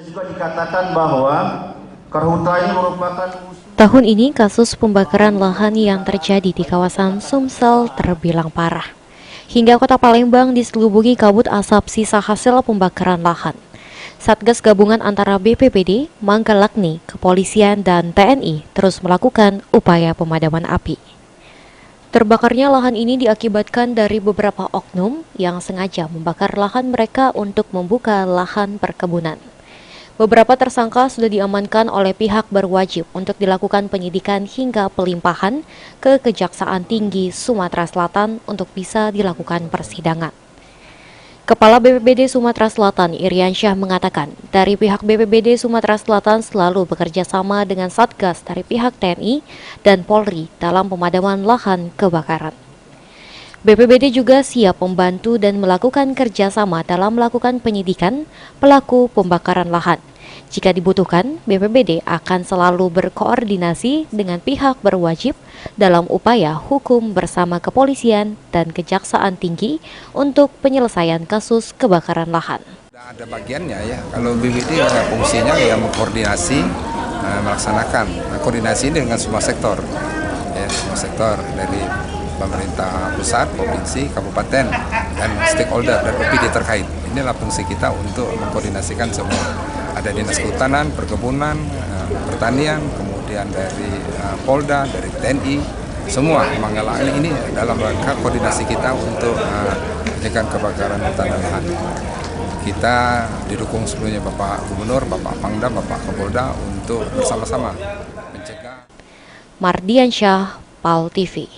juga dikatakan bahwa karhutla ini merupakan Tahun ini kasus pembakaran lahan yang terjadi di kawasan Sumsel terbilang parah. Hingga kota Palembang diselubungi kabut asap sisa hasil pembakaran lahan. Satgas gabungan antara BPBD, Manggalakni, Kepolisian, dan TNI terus melakukan upaya pemadaman api. Terbakarnya lahan ini diakibatkan dari beberapa oknum yang sengaja membakar lahan mereka untuk membuka lahan perkebunan. Beberapa tersangka sudah diamankan oleh pihak berwajib untuk dilakukan penyidikan hingga pelimpahan ke Kejaksaan Tinggi Sumatera Selatan untuk bisa dilakukan persidangan. Kepala BPBD Sumatera Selatan Iriansyah mengatakan, dari pihak BPBD Sumatera Selatan selalu bekerja sama dengan Satgas dari pihak TNI dan Polri dalam pemadaman lahan kebakaran. BPBD juga siap membantu dan melakukan kerjasama dalam melakukan penyidikan pelaku pembakaran lahan. Jika dibutuhkan, BPBD akan selalu berkoordinasi dengan pihak berwajib dalam upaya hukum bersama kepolisian dan Kejaksaan Tinggi untuk penyelesaian kasus kebakaran lahan. Ada bagiannya ya, kalau BPBD fungsinya ya mengkoordinasi, melaksanakan koordinasi dengan semua sektor, ya, semua sektor dari pemerintah pusat, provinsi, kabupaten, dan stakeholder dan OPD terkait. Inilah fungsi kita untuk mengkoordinasikan semua. Ada dinas kehutanan, perkebunan, pertanian, kemudian dari Polda, dari TNI, semua Manggalakni ini dalam rangka koordinasi kita untuk mencegah kebakaran hutan dan lahan. Kita didukung sebelumnya Bapak Gubernur, Bapak Pangdam, Bapak Kapolda untuk bersama-sama mencegah. Mardiansyah, PAL TV.